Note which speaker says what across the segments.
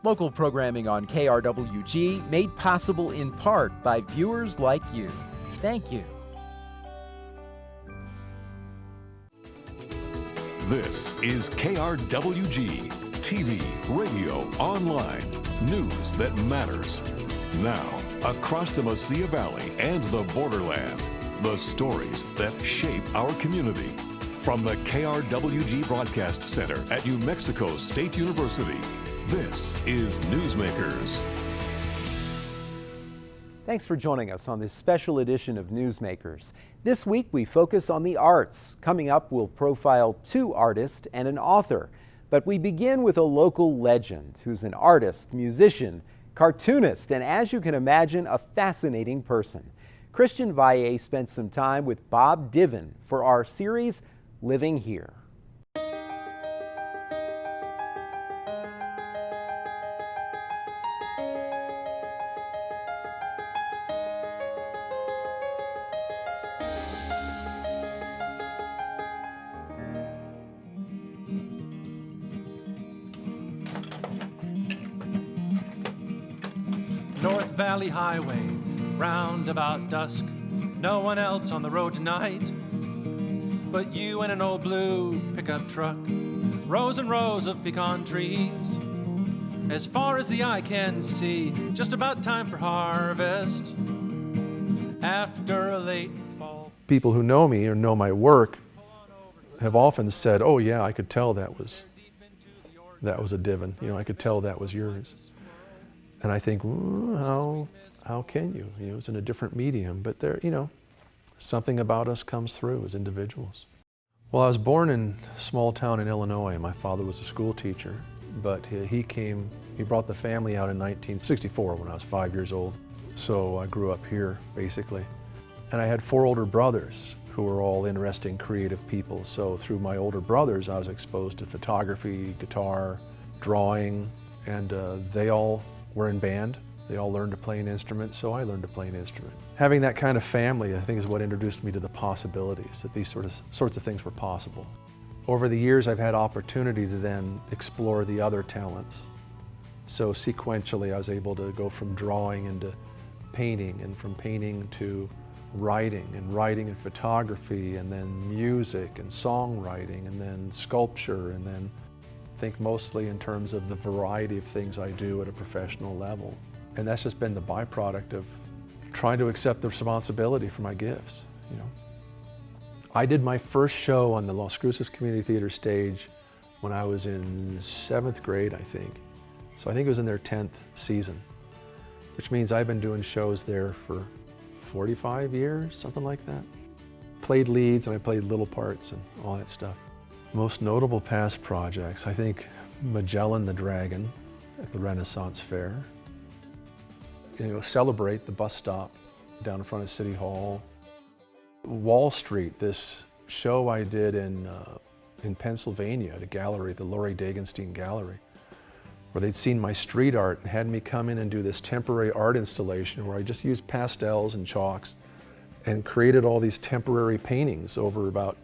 Speaker 1: Local programming on KRWG made possible in part by viewers like you. Thank you.
Speaker 2: This is KRWG, TV, radio, online, news that matters. Now, across the Mesilla Valley and the borderland, the stories that shape our community. From the KRWG Broadcast Center at New Mexico State University, this is Newsmakers.
Speaker 1: Thanks for joining us on this special edition of Newsmakers. This week we focus on the arts. Coming up, we'll profile two artists and an author. But we begin with a local legend who's an artist, musician, cartoonist, and as you can imagine, a fascinating person. Christian Valle spent some time with Bob Diven for our series, Living Here.
Speaker 3: North Valley Highway, round about dusk. No one else on the road tonight but you and an old blue pickup truck. Rows and rows of pecan trees, as far as the eye can see. Just about time for harvest after a late fall.
Speaker 4: People who know me or know my work have often said, "Oh yeah, I could tell that was a Diven. You know, I could tell that was yours." And I think, how can you? You know, it's in a different medium, but there, you know, something about us comes through as individuals. Well, I was born in a small town in Illinois. My father was a school teacher, but he brought the family out in 1964 when I was 5 years old. So I grew up here, basically. And I had 4 older brothers who were all interesting, creative people. So through my older brothers, I was exposed to photography, guitar, drawing, and they all were in band. They all learned to play an instrument, so I learned to play an instrument. Having that kind of family, I think, is what introduced me to the possibilities, that these sorts of things were possible. Over the years, I've had opportunity to then explore the other talents. So sequentially, I was able to go from drawing into painting, and from painting to writing and photography, and then music and songwriting, and then sculpture, and then think mostly in terms of the variety of things I do at a professional level. And that's just been the byproduct of trying to accept the responsibility for my gifts, you know. I did my first show on the Las Cruces Community Theater stage when I was in 7th grade, I think. So I think it was in their 10th season, which means I've been doing shows there for 45 years, something like that. Played leads and I played little parts and all that stuff. Most notable past projects, I think Magellan the Dragon at the Renaissance Fair. You know, Celebrate, the bus stop down in front of City Hall. Wall Street, this show I did in Pennsylvania at a gallery, the Laurie Dagenstein Gallery, where they'd seen my street art and had me come in and do this temporary art installation where I just used pastels and chalks and created all these temporary paintings over about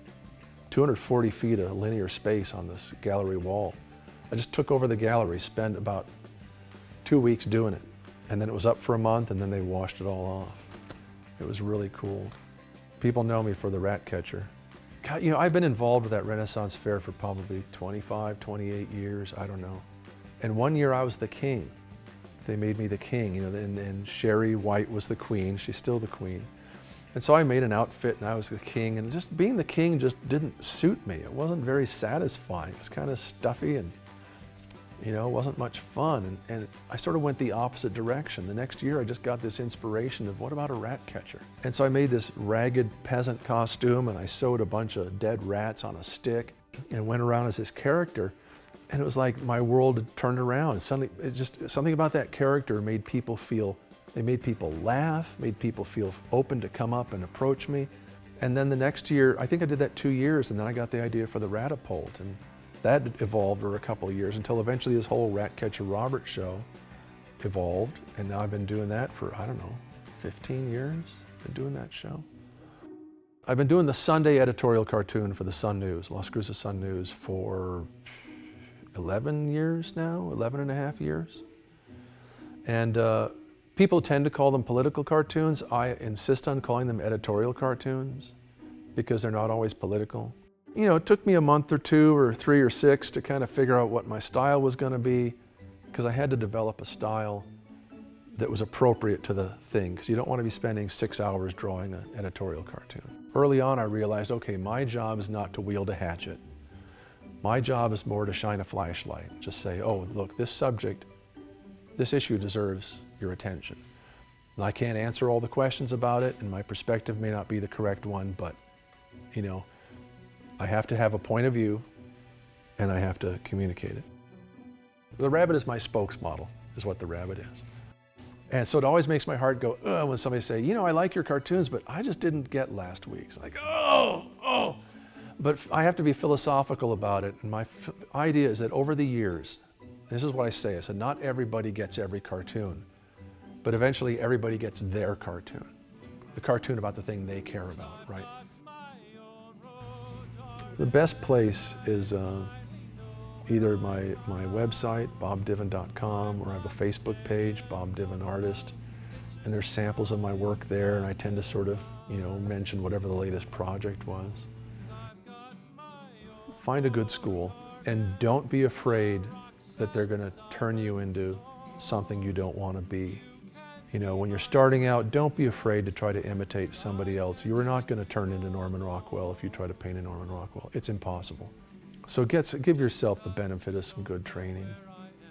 Speaker 4: 240 feet of linear space on this gallery wall. I just took over the gallery, spent about 2 weeks doing it. And then it was up for a month and then they washed it all off. It was really cool. People know me for the rat catcher. God, you know, I've been involved with that Renaissance Fair for probably 25, 28 years, I don't know. And one year I was the king. They made me the king, you know, and Sherry White was the queen. She's still the queen. And so I made an outfit and I was the king, and just being the king just didn't suit me. It wasn't very satisfying. It was kind of stuffy and, you know, it wasn't much fun. And I sort of went the opposite direction. The next year I just got this inspiration of, what about a rat catcher? And so I made this ragged peasant costume and I sewed a bunch of dead rats on a stick and went around as this character. And it was like my world had turned around. Something about that character made people feel, they made people laugh, made people feel open to come up and approach me. And then the next year, I think I did that 2 years, and then I got the idea for the Ratapult. And that evolved over a couple of years until eventually this whole Rat Catcher Robert show evolved. And now I've been doing that for, I don't know, 15 years, been doing that show. I've been doing the Sunday editorial cartoon for the Sun News, Las Cruces Sun News, for 11 years now, 11 and a half years. And people tend to call them political cartoons. I insist on calling them editorial cartoons because they're not always political. You know, it took me a month or 2 or 3 or 6 to kind of figure out what my style was going to be, because I had to develop a style that was appropriate to the thing, because you don't want to be spending 6 hours drawing an editorial cartoon. Early on I realized, okay, my job is not to wield a hatchet. My job is more to shine a flashlight. Just say, oh, look, this subject, this issue deserves your attention. And I can't answer all the questions about it, and my perspective may not be the correct one, but, you know, I have to have a point of view, and I have to communicate it. The rabbit is my spokesmodel, is what the rabbit is. And so it always makes my heart go, ugh, when somebody say, you know, I like your cartoons, but I just didn't get last week's. Like, oh. But I have to be philosophical about it. And my idea is that over the years, this is what I say, I said, not everybody gets every cartoon, but eventually everybody gets their cartoon. The cartoon about the thing they care about, right? The best place is either my website, bobdiven.com, or I have a Facebook page, Bob Diven Artist, and there's samples of my work there, and I tend to sort of, you know, mention whatever the latest project was. Find a good school, and don't be afraid that they're going to turn you into something you don't want to be. You know, when you're starting out, don't be afraid to try to imitate somebody else. You are not going to turn into Norman Rockwell if you try to paint a Norman Rockwell. It's impossible. So give yourself the benefit of some good training.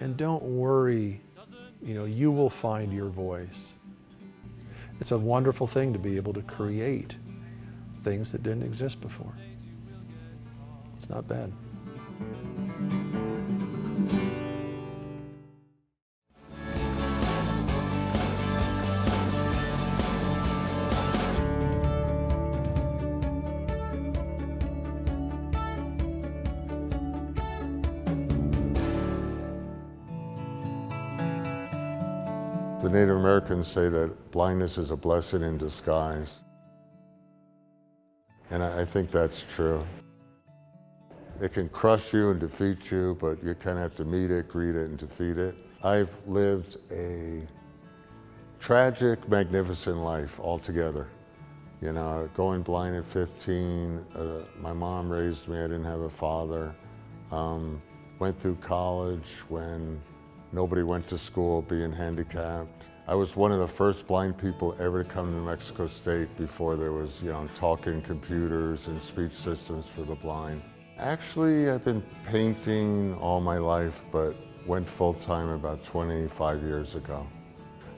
Speaker 4: And don't worry, you know, you will find your voice. It's a wonderful thing to be able to create things that didn't exist before. It's not bad.
Speaker 5: The Native Americans say that blindness is a blessing in disguise. And I think that's true. It can crush you and defeat you, but you kind of have to meet it, greet it, and defeat it. I've lived a tragic, magnificent life altogether. You know, going blind at 15, my mom raised me, I didn't have a father. Went through college when nobody went to school, being handicapped. I was one of the first blind people ever to come to New Mexico State before there was, you know, talking computers and speech systems for the blind. Actually, I've been painting all my life, but went full-time about 25 years ago.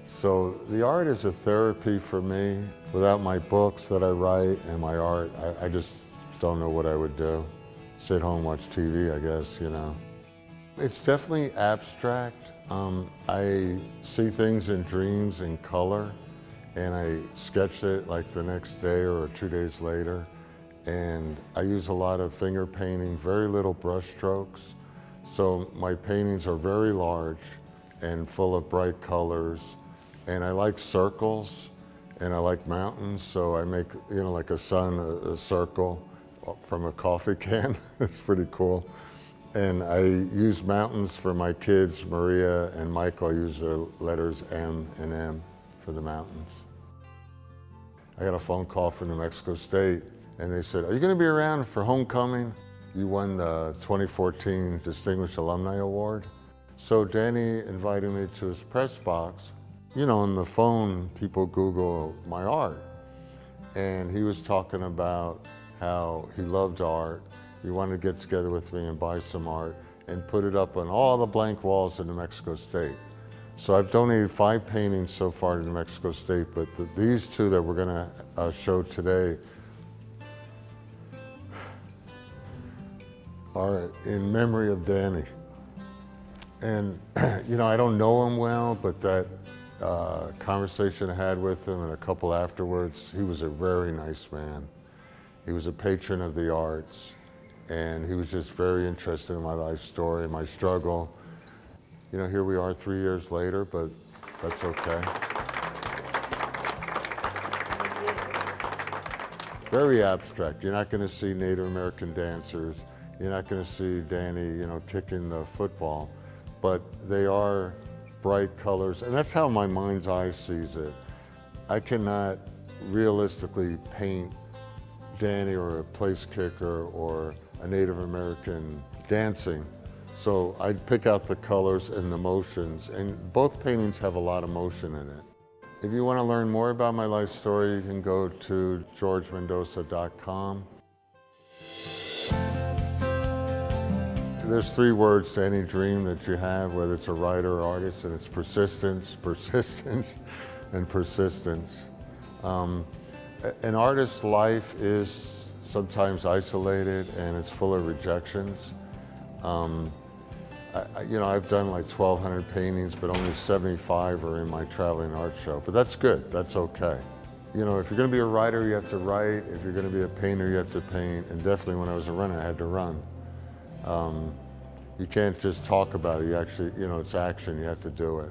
Speaker 5: So the art is a therapy for me. Without my books that I write and my art, I just don't know what I would do. Sit home, watch TV, I guess, you know. It's definitely abstract. I see things in dreams in color, and I sketch it like the next day or 2 days later. And I use a lot of finger painting, very little brush strokes. So my paintings are very large and full of bright colors. And I like circles, and I like mountains, so I make, you know, like a sun, a circle from a coffee can. It's pretty cool. And I use mountains for my kids, Maria and Michael. I use the letters M and M for the mountains. I got a phone call from New Mexico State, and they said, are you going to be around for homecoming? You won the 2014 Distinguished Alumni Award. So Danny invited me to his press box. You know, on the phone, people Google my art. And he was talking about how he loved art. He wanted to get together with me and buy some art and put it up on all the blank walls in New Mexico State. So I've donated 5 paintings so far to New Mexico State, but these 2 that we're gonna show today are in memory of Danny. And, you know, I don't know him well, but that conversation I had with him and a couple afterwards, he was a very nice man. He was a patron of the arts, and he was just very interested in my life story and my struggle. You know, here we are 3 years later, but that's okay. Very abstract. You're not going to see Native American dancers. You're not going to see Danny, kicking the football, but they are bright colors, and that's how my mind's eye sees it. I cannot realistically paint Danny or a place kicker or a Native American dancing. So I'd pick out the colors and the motions, and both paintings have a lot of motion in it. If you want to learn more about my life story, you can go to georgemendoza.com. There's 3 words to any dream that you have, whether it's a writer or artist, and it's persistence, persistence, and persistence. An artist's life is sometimes isolated and it's full of rejections. I've done like 1,200 paintings, but only 75 are in my traveling art show. But that's good, that's okay. If you're going to be a writer, you have to write. If you're going to be a painter, you have to paint. And definitely when I was a runner, I had to run. You can't just talk about it. You actually, it's action, you have to do it.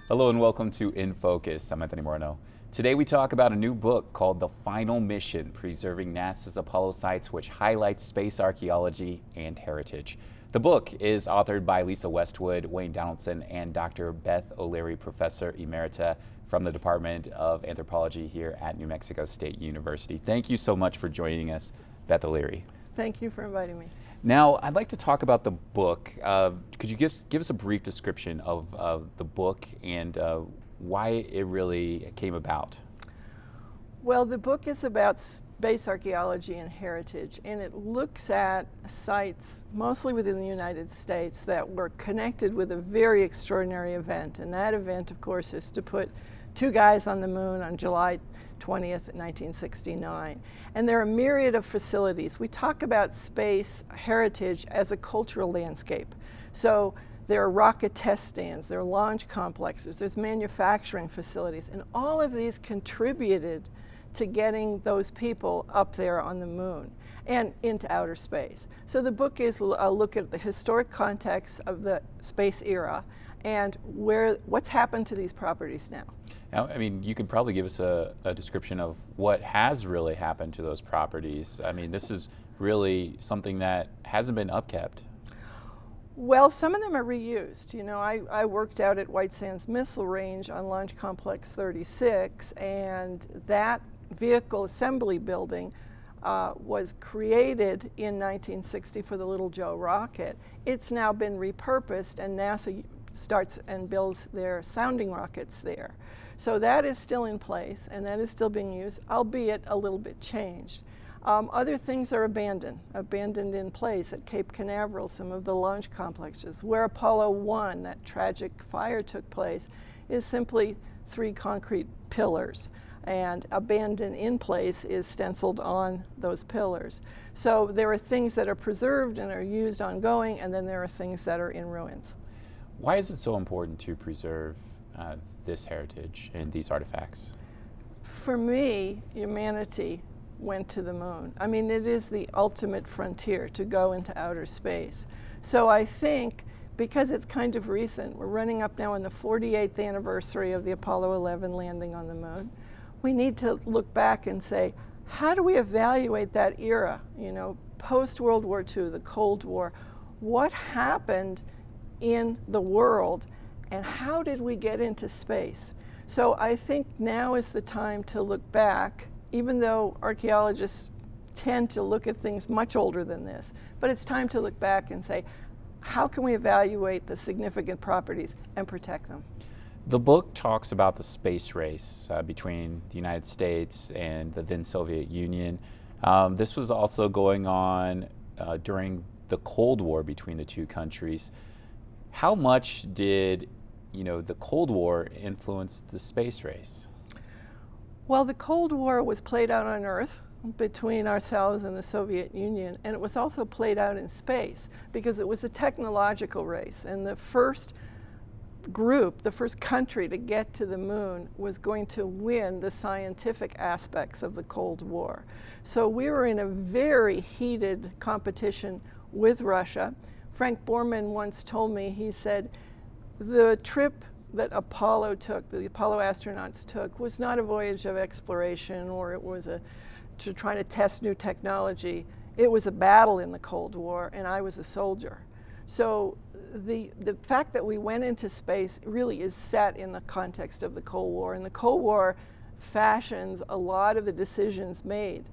Speaker 6: Hello and welcome to In Focus. I'm Anthony Moreno. Today we talk about a new book called The Final Mission, Preserving NASA's Apollo Sites, which highlights space archaeology and heritage. The book is authored by Lisa Westwood, Wayne Donaldson, and Dr. Beth O'Leary, Professor Emerita from the Department of Anthropology here at New Mexico State University. Thank you so much for joining us, Beth O'Leary.
Speaker 7: Thank you for inviting me.
Speaker 6: Now, I'd like to talk about the book. Could you give us a brief description of the book and why it really came about?
Speaker 7: Well, the book is about space archaeology and heritage, and it looks at sites, mostly within the United States, that were connected with a very extraordinary event. And that event, of course, is to put 2 guys on the moon on July 20th, 1969. And there are a myriad of facilities. We talk about space heritage as a cultural landscape. So there are rocket test stands, there are launch complexes, there's manufacturing facilities, and all of these contributed to getting those people up there on the moon and into outer space. So the book is a look at the historic context of the space era and what's happened to these properties now.
Speaker 6: Now, I mean, you could probably give us a description of what has really happened to those properties. I mean, this is really something that hasn't been upkept.
Speaker 7: Well, some of them are reused. I worked out at White Sands Missile Range on Launch Complex 36, and that vehicle assembly building was created in 1960 for the Little Joe rocket. It's now been repurposed, and NASA starts and builds their sounding rockets there. So that is still in place, and that is still being used, albeit a little bit changed. Other things are abandoned in place at Cape Canaveral, some of the launch complexes. Where Apollo 1, that tragic fire took place, is simply 3 concrete pillars, and abandoned in place is stenciled on those pillars. So there are things that are preserved and are used ongoing, and then there are things that are in ruins.
Speaker 6: Why is it so important to preserve this heritage and these artifacts?
Speaker 7: For me, humanity went to the moon. I mean, it is the ultimate frontier to go into outer space. So I think because it's kind of recent, we're running up now on the 48th anniversary of the Apollo 11 landing on the moon, we need to look back and say, how do we evaluate that era, post-World War II, the Cold War? What happened in the world, and how did we get into space? So I think now is the time to look back, even though archaeologists tend to look at things much older than this, but it's time to look back and say, how can we evaluate the significant properties and protect them?
Speaker 6: The book talks about the space race between the United States and the then Soviet Union. This was also going on during the Cold War between the 2 countries. How much did the Cold War influence the space race?
Speaker 7: Well, the Cold War was played out on Earth between ourselves and the Soviet Union, and it was also played out in space because it was a technological race, and the first group, the first country to get to the moon was going to win the scientific aspects of the Cold War. So we were in a very heated competition with Russia. Frank Borman once told me, he said, the trip that Apollo took, the Apollo astronauts took, was not a voyage of exploration, or it was to try to test new technology. It was a battle in the Cold War, and I was a soldier. So the fact that we went into space really is set in the context of the Cold War, and the Cold War fashions a lot of the decisions made.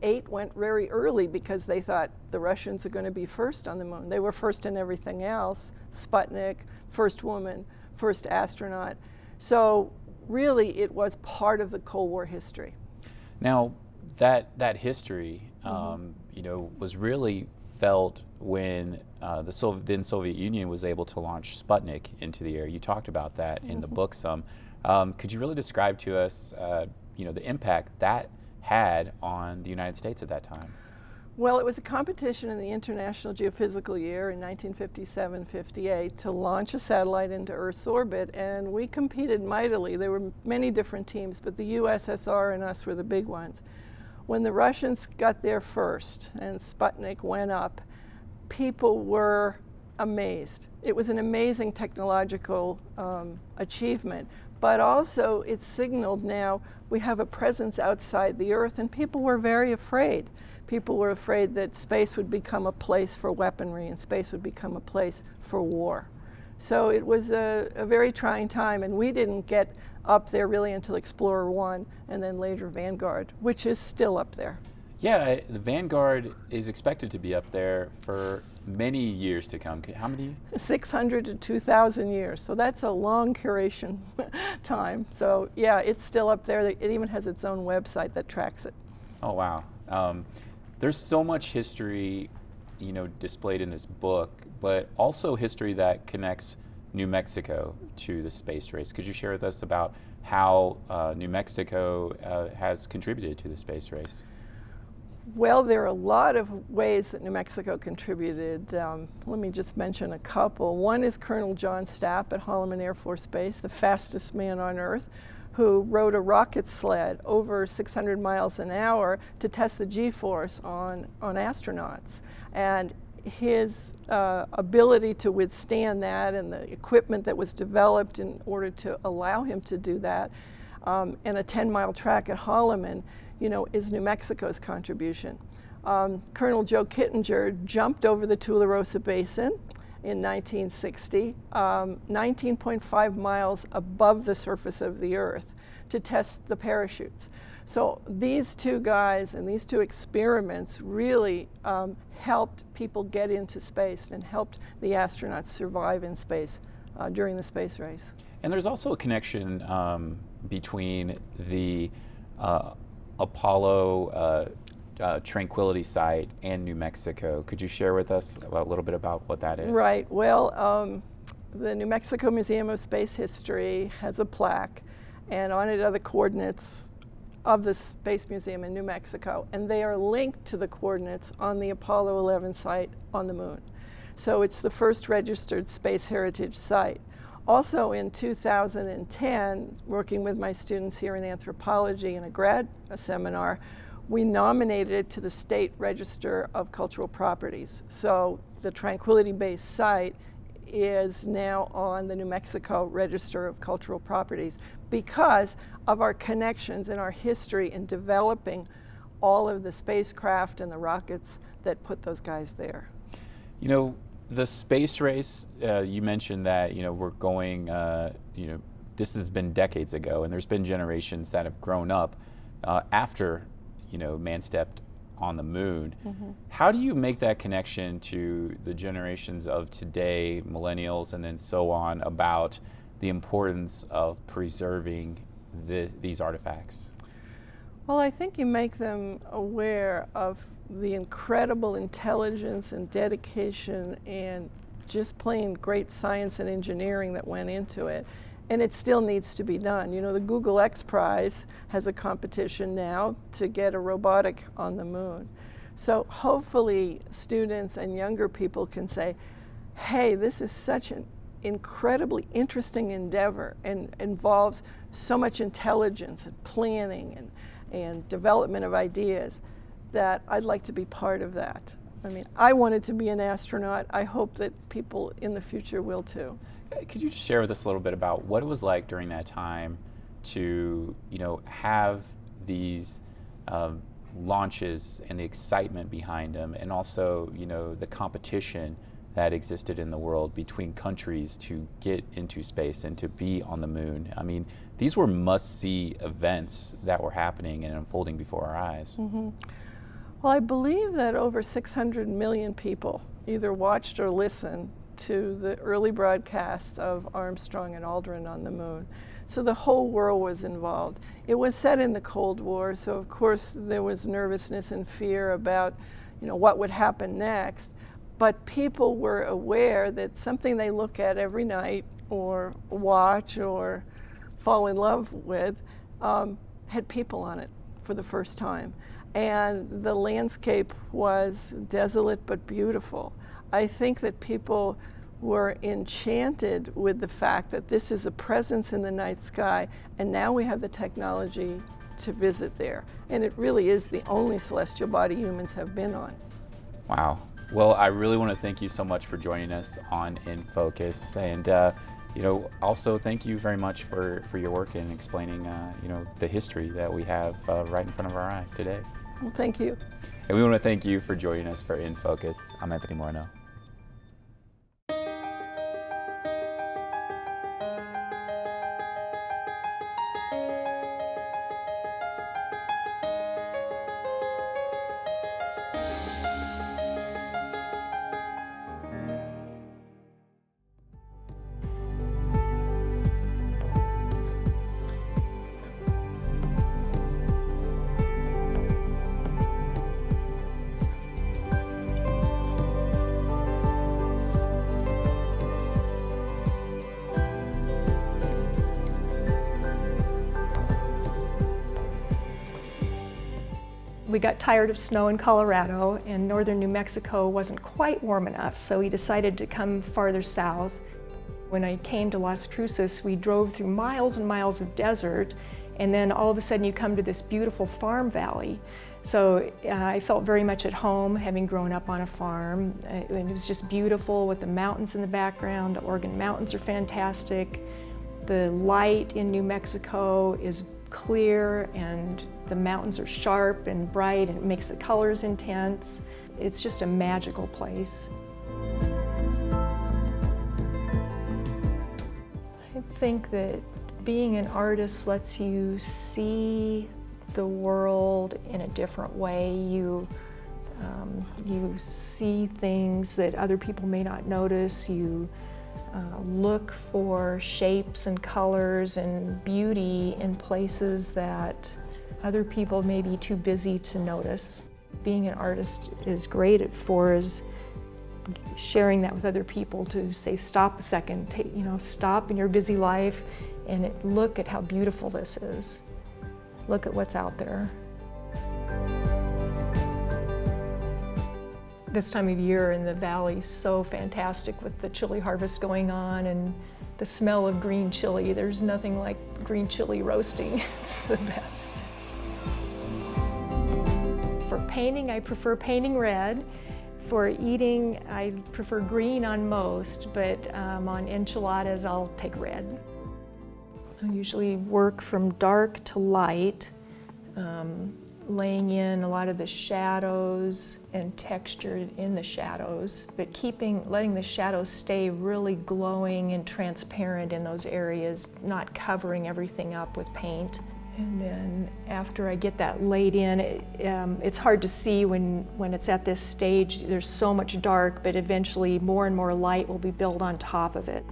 Speaker 7: 8 went very early because they thought the Russians are going to be first on the moon. They were first in everything else. Sputnik, first woman, first astronaut. So really it was part of the Cold War history.
Speaker 6: Now, that history, was really felt when the then Soviet Union was able to launch Sputnik into the air. You talked about that in the book some. Could you really describe to us, the impact that had on the United States at that time?
Speaker 7: Well, it was a competition in the International Geophysical Year in 1957-58 to launch a satellite into Earth's orbit, and we competed mightily. There were many different teams, but the USSR and us were the big ones. When the Russians got there first and Sputnik went up, people were amazed. It was an amazing technological achievement, but also it signaled now we have a presence outside the Earth, and people were very afraid. People were afraid that space would become a place for weaponry and space would become a place for war. So it was a very trying time, and we didn't get up there really until Explorer 1 and then later Vanguard, which is still up there.
Speaker 6: Yeah, the Vanguard is expected to be up there for many years to come. How many?
Speaker 7: 600 to 2,000 years. So that's a long curation time. So yeah, it's still up there. It even has its own website that tracks it.
Speaker 6: Oh, wow. There's so much history, displayed in this book, but also history that connects New Mexico to the space race. Could you share with us about how New Mexico has contributed to the space race?
Speaker 7: Well, there are a lot of ways that New Mexico contributed. Let me just mention a couple. One is Colonel John Stapp at Holloman Air Force Base, the fastest man on Earth, who rode a rocket sled over 600 miles an hour to test the G-force on astronauts. And his ability to withstand that and the equipment that was developed in order to allow him to do that, and a 10-mile track at Holloman, is New Mexico's contribution. Colonel Joe Kittinger jumped over the Tularosa Basin in 1960, 19.5 miles above the surface of the Earth to test the parachutes. So these two guys and these two experiments really helped people get into space and helped the astronauts survive in space during the space race.
Speaker 6: And there's also a connection between the Apollo Tranquility site and New Mexico. Could you share with us a little bit about what that is?
Speaker 7: Right. Well, the New Mexico Museum of Space History has a plaque, and on it are the coordinates of the Space Museum in New Mexico, and they are linked to the coordinates on the Apollo 11 site on the moon. So it's the first registered space heritage site. Also in 2010, working with my students here in anthropology in a grad seminar, we nominated it to the State Register of Cultural Properties. So the Tranquility Base site is now on the New Mexico Register of Cultural Properties because of our connections and our history in developing all of the spacecraft and the rockets that put those guys there.
Speaker 6: The space race, you mentioned that, we're going, this has been decades ago, and there's been generations that have grown up after, man stepped on the moon. Mm-hmm. How do you make that connection to the generations of today, millennials, and then so on, about the importance of preserving these artifacts?
Speaker 7: Well, I think you make them aware of the incredible intelligence and dedication and just plain great science and engineering that went into it. And it still needs to be done. The Google X Prize has a competition now to get a robotic on the moon. So hopefully students and younger people can say, hey, this is such an incredibly interesting endeavor and involves so much intelligence and planning and development of ideas that I'd like to be part of that. I mean, I wanted to be an astronaut. I hope that people in the future will too.
Speaker 6: Could you just share with us a little bit about what it was like during that time to, have these launches and the excitement behind them, and also, the competition that existed in the world between countries to get into space and to be on the moon? I mean, these were must-see events that were happening and unfolding before our eyes.
Speaker 7: Mm-hmm. Well, I believe that over 600 million people either watched or listened to the early broadcasts of Armstrong and Aldrin on the moon. So the whole world was involved. It was set in the Cold War, so of course there was nervousness and fear about, what would happen next. But people were aware that something they look at every night or watch or fall in love with had people on it for the first time. And the landscape was desolate but beautiful. I think that people were enchanted with the fact that this is a presence in the night sky, and now we have the technology to visit there. And it really is the only celestial body humans have been on.
Speaker 6: Wow. Well, I really want to thank you so much for joining us on In Focus, and also thank you very much for your work in explaining the history that we have right in front of our eyes today.
Speaker 7: Well, thank you.
Speaker 6: And we want to thank you for joining us for In Focus. I'm Anthony Moreno.
Speaker 8: We got tired of snow in Colorado, and northern New Mexico wasn't quite warm enough, so we decided to come farther south. When I came to Las Cruces, we drove through miles and miles of desert, and then all of a sudden you come to this beautiful farm valley. So I felt very much at home, having grown up on a farm. And it was just beautiful with the mountains in the background. The Oregon mountains are fantastic. The light in New Mexico is clear, and the mountains are sharp and bright, and it makes the colors intense. It's just a magical place. I think that being an artist lets you see the world in a different way. You see things that other people may not notice. You look for shapes and colors and beauty in places that other people may be too busy to notice. Being an artist is great for is sharing that with other people, to say, stop a second, stop in your busy life and look at how beautiful this is. Look at what's out there. This time of year in the valley is so fantastic with the chili harvest going on and the smell of green chili. There's nothing like green chili roasting. It's the best. For painting, I prefer painting red. For eating, I prefer green on most, but on enchiladas, I'll take red. I usually work from dark to light, laying in a lot of the shadows and texture in the shadows, but letting the shadows stay really glowing and transparent in those areas, not covering everything up with paint. And then after I get that laid in, it's hard to see when it's at this stage. There's so much dark, but eventually more and more light will be built on top of it.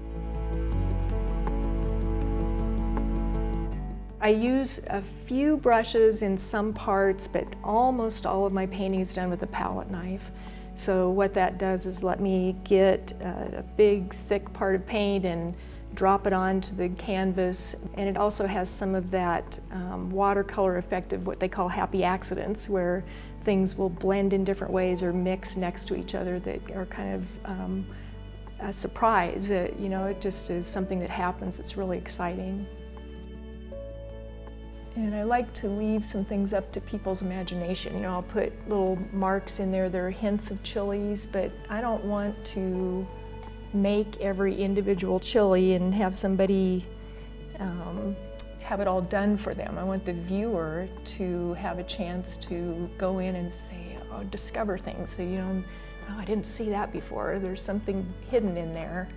Speaker 8: I use a few brushes in some parts, but almost all of my painting is done with a palette knife. So what that does is let me get a big, thick part of paint and drop it onto the canvas. And it also has some of that watercolor effect of what they call happy accidents, where things will blend in different ways or mix next to each other that are kind of a surprise. It just is something that happens. It's really exciting. And I like to leave some things up to people's imagination. I'll put little marks in there that are hints of chilies, but I don't want to make every individual chili and have somebody have it all done for them. I want the viewer to have a chance to go in and say, oh, discover things. So, oh, I didn't see that before. There's something hidden in there.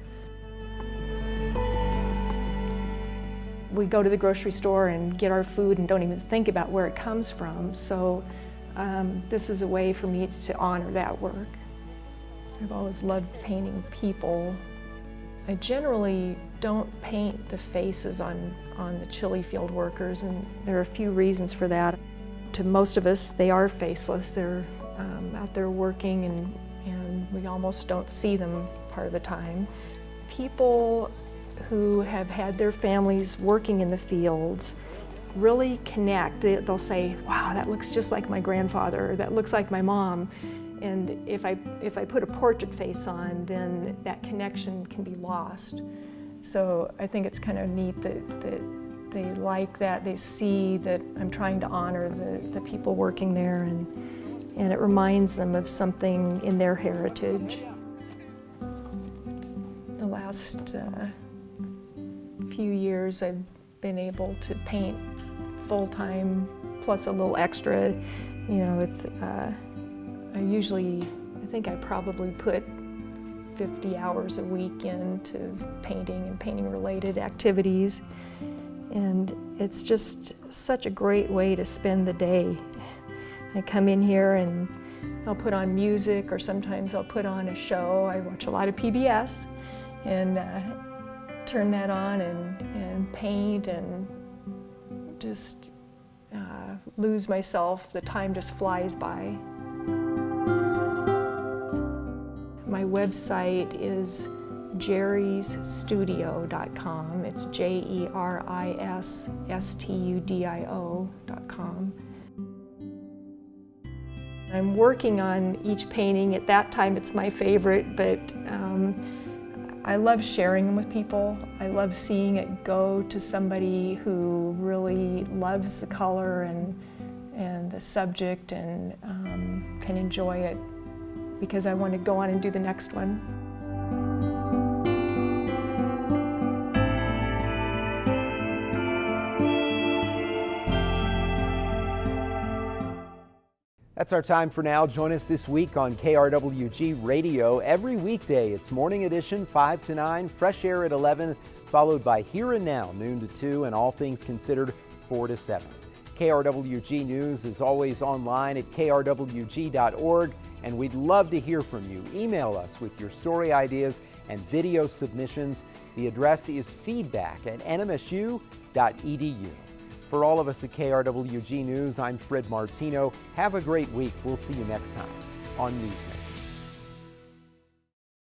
Speaker 8: We go to the grocery store and get our food and don't even think about where it comes from. So this is a way for me to honor that work. I've always loved painting people. I generally don't paint the faces on the chili field workers, and there are a few reasons for that. To most of us, they are faceless. They're out there working and we almost don't see them part of the time. People who have had their families working in the fields really connect. They'll say, wow, that looks just like my grandfather, or that looks like my mom. And if I put a portrait face on, then that connection can be lost. So I think it's kind of neat that they like that. They see that I'm trying to honor the people working there, and it reminds them of something in their heritage. The last few years I've been able to paint full-time plus a little extra, with I think I probably put 50 hours a week into painting and painting related activities, and it's just such a great way to spend the day. I come in here and I'll put on music, or sometimes I'll put on a show. I watch a lot of PBS and turn that on and paint and just lose myself. The time just flies by. My website is jerrysstudio.com. It's JERISSTUDIO.com. I'm working on each painting. At that time, it's my favorite, but I love sharing them with people. I love seeing it go to somebody who really loves the color and the subject and can enjoy it, because I want to go on and do the next one.
Speaker 1: That's our time for now. Join us this week on KRWG Radio. Every weekday, it's Morning Edition, 5 to 9, Fresh Air at 11, followed by Here and Now, noon to 2, and All Things Considered, 4 to 7. KRWG News is always online at krwg.org, and we'd love to hear from you. Email us with your story ideas and video submissions. The address is feedback@nmsu.edu. For all of us at KRWG News, I'm Fred Martino. Have a great week. We'll see you next time on Newsmakers.